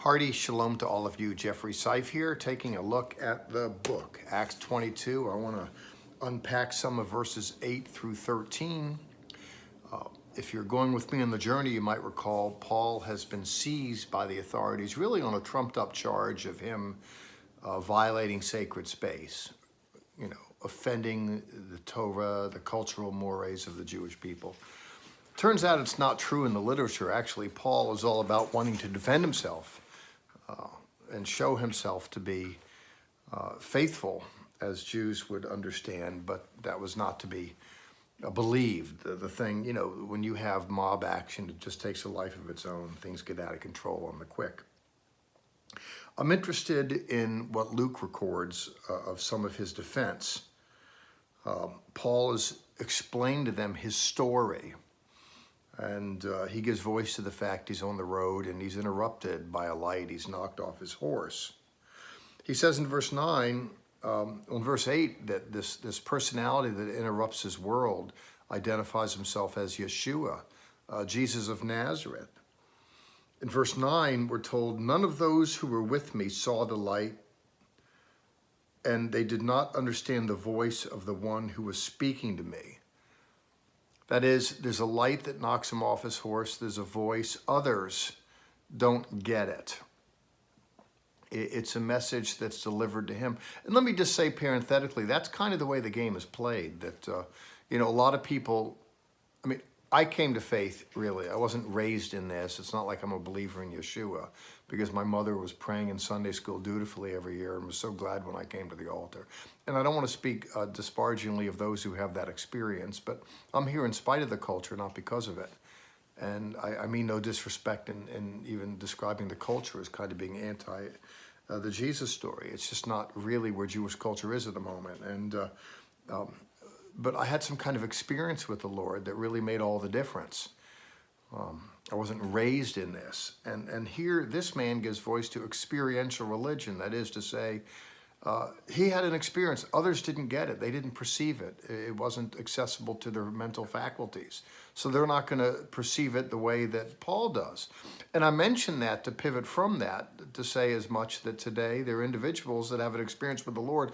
Hearty shalom to all of you. Jeffrey Seif here, taking a look at the book, Acts 22. I want to unpack some of verses 8 through 13. If you're going with me on the journey, you might recall Paul has been seized by the authorities, really on a trumped-up charge of him violating sacred space, offending the Torah, the cultural mores of the Jewish people. Turns out it's not true in the literature. Actually, Paul is all about wanting to defend himself and show himself to be faithful, as Jews would understand, but that was not to be believed. The thing, when you have mob action, it just takes a life of its own. Things get out of control on the quick. I'm interested in what Luke records of some of his defense. Paul has explained to them his story. And he gives voice to the fact he's on the road and he's interrupted by a light. He's knocked off his horse. He says in verse 9, on verse 8, that this personality that interrupts his world identifies himself as Yeshua, Jesus of Nazareth. In verse 9, we're told, none of those who were with me saw the light, and they did not understand the voice of the one who was speaking to me. That is, there's a light that knocks him off his horse. There's a voice. Others don't get it. It's a message that's delivered to him. And let me just say parenthetically, that's kind of the way the game is played. That, a lot of people, I came to faith, really. I wasn't raised in this. It's not like I'm a believer in Yeshua, because my mother was praying in Sunday school dutifully every year and was so glad when I came to the altar. And I don't want to speak disparagingly of those who have that experience, but I'm here in spite of the culture, not because of it. And I mean no disrespect in even describing the culture as kind of being anti the Jesus story. It's just not really where Jewish culture is at the moment. And but I had some kind of experience with the Lord that really made all the difference. I wasn't raised in this. And here, this man gives voice to experiential religion. That is to say, he had an experience. Others didn't get it. They didn't perceive it. It wasn't accessible to their mental faculties. So they're not going to perceive it the way that Paul does. And I mention that to pivot from that, to say as much that today there are individuals that have an experience with the Lord.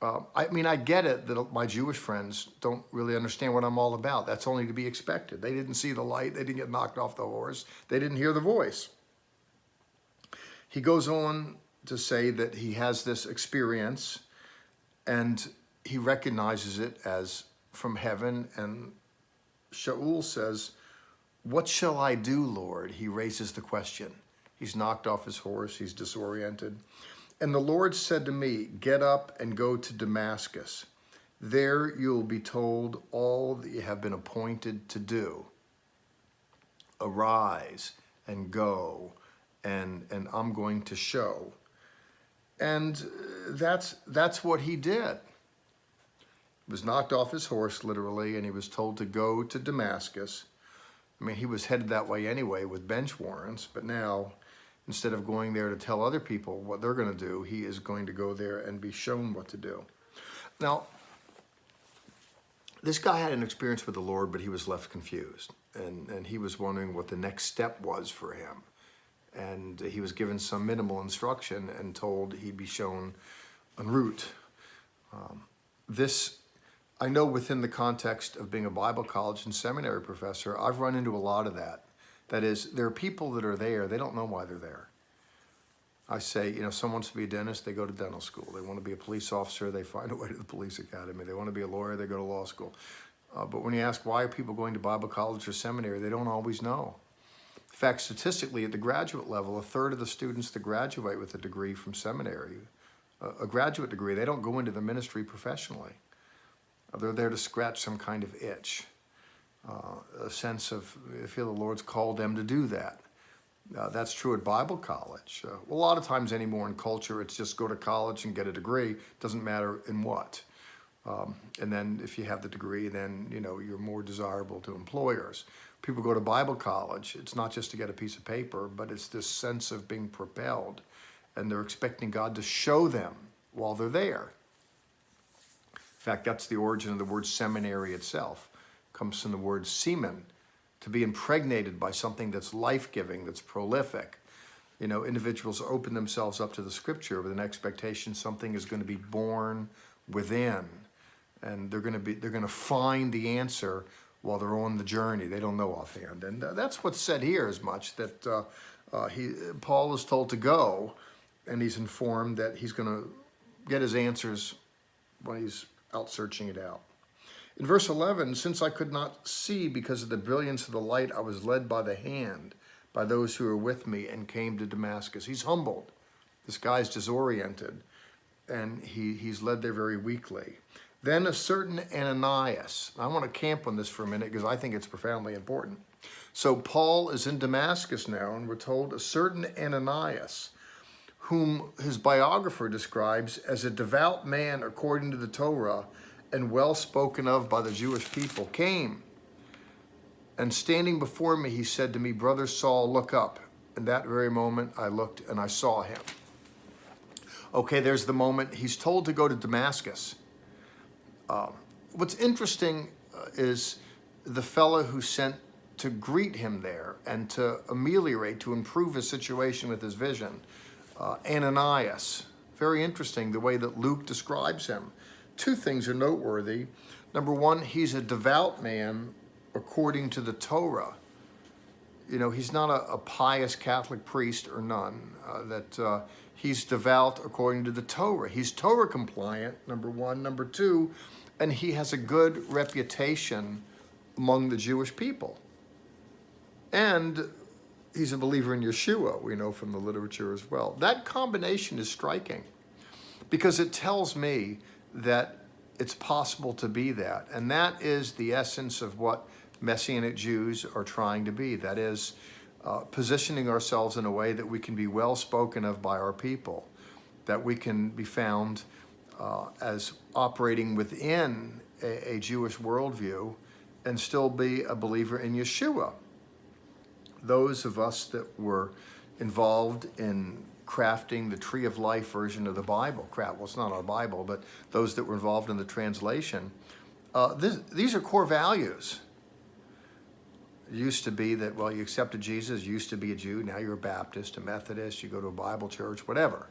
I get it that my Jewish friends don't really understand what I'm all about. That's only to be expected. They didn't see the light. They didn't get knocked off the horse. They didn't hear the voice. He goes on to say that he has this experience and he recognizes it as from heaven. And Shaul says, "What shall I do, Lord?" He raises the question. He's knocked off his horse. He's disoriented. And the Lord said to me, "Get up and go to Damascus. There you'll be told all that you have been appointed to do. Arise and go, and I'm going to show." And that's what he did. He was knocked off his horse, literally, and he was told to go to Damascus. He was headed that way anyway with bench warrants, but now, instead of going there to tell other people what they're going to do, he is going to go there and be shown what to do. Now, this guy had an experience with the Lord, but he was left confused. And he was wondering what the next step was for him. And he was given some minimal instruction and told he'd be shown en route. I know within the context of being a Bible college and seminary professor, I've run into a lot of that. That is, there are people that are there, they don't know why they're there. I say, someone wants to be a dentist, they go to dental school. They want to be a police officer, they find a way to the police academy. They want to be a lawyer, they go to law school. But when you ask why are people going to Bible college or seminary, they don't always know. In fact, statistically, at the graduate level, a third of the students that graduate with a degree from seminary, a graduate degree, they don't go into the ministry professionally. They're there to scratch some kind of itch. A sense of, they feel the Lord's called them to do that. That's true at Bible college. A lot of times anymore in culture, it's just go to college and get a degree. Doesn't matter in what. And then if you have the degree, then you're more desirable to employers. People go to Bible college. It's not just to get a piece of paper, but it's this sense of being propelled. And they're expecting God to show them while they're there. In fact, that's the origin of the word seminary itself. It comes from the word semen, to be impregnated by something that's life-giving, that's prolific. You know, individuals open themselves up to the scripture with an expectation something is going to be born within, and they're going to find the answer while they're on the journey. They don't know offhand, and that's what's said here as much, that Paul is told to go, and he's informed that he's going to get his answers when he's out searching it out. In verse 11, since I could not see because of the brilliance of the light, I was led by the hand by those who were with me and came to Damascus. He's humbled. This guy's disoriented, and he's led there very weakly. Then a certain Ananias. I want to camp on this for a minute because I think it's profoundly important. So Paul is in Damascus now, and we're told a certain Ananias, whom his biographer describes as a devout man according to the Torah and well spoken of by the Jewish people, came. And standing before me, he said to me, Brother Saul, look up. In that very moment, I looked and I saw him. Okay, there's the moment. He's told to go to Damascus. What's interesting is the fellow who sent to greet him there and to ameliorate, to improve his situation with his vision, Ananias. Very interesting the way that Luke describes him. Two things are noteworthy. Number one, he's a devout man according to the Torah. You know, he's not a pious Catholic priest or nun, he's devout according to the Torah. He's Torah compliant, number one. Number two, and he has a good reputation among the Jewish people. And he's a believer in Yeshua, we know from the literature as well. That combination is striking because it tells me that it's possible to be that. And that is the essence of what Messianic Jews are trying to be. That is, positioning ourselves in a way that we can be well spoken of by our people, that we can be found as operating within a Jewish worldview and still be a believer in Yeshua. Those of us that were involved in crafting the Tree of Life version of the Bible, well, it's not our Bible, but those that were involved in the translation, these are core values. It used to be that, well, you accepted Jesus, you used to be a Jew, now you're a Baptist, a Methodist, you go to a Bible church, whatever.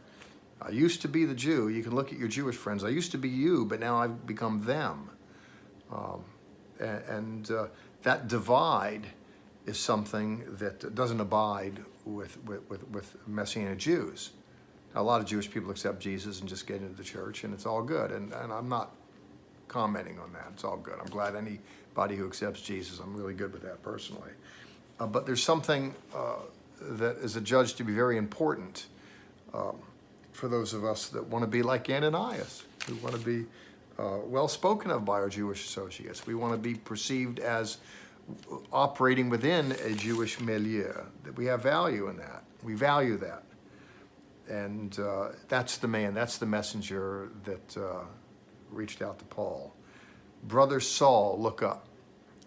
I used to be the Jew. You can look at your Jewish friends. I used to be you, but now I've become them. That divide is something that doesn't abide with Messianic Jews. Now, a lot of Jewish people accept Jesus and just get into the church, and it's all good. And I'm not commenting on that. It's all good. I'm glad anybody who accepts Jesus, I'm really good with that personally. But there's something that is adjudged to be very important for those of us that want to be like Ananias, who want to be well spoken of by our Jewish associates. We want to be perceived as operating within a Jewish milieu, that we have value in that. We value that. And that's the man, that's the messenger that reached out to Paul. Brother Saul, look up.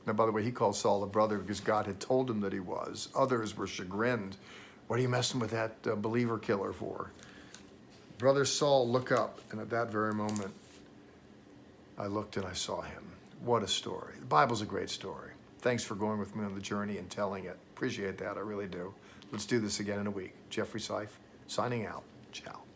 Now, by the way, he called Saul a brother because God had told him that he was. Others were chagrined. What are you messing with that believer killer for? Brother Saul, look up. And at that very moment, I looked and I saw him. What a story. The Bible's a great story. Thanks for going with me on the journey and telling it. Appreciate that, I really do. Let's do this again in a week. Jeffrey Seif, signing out. Ciao.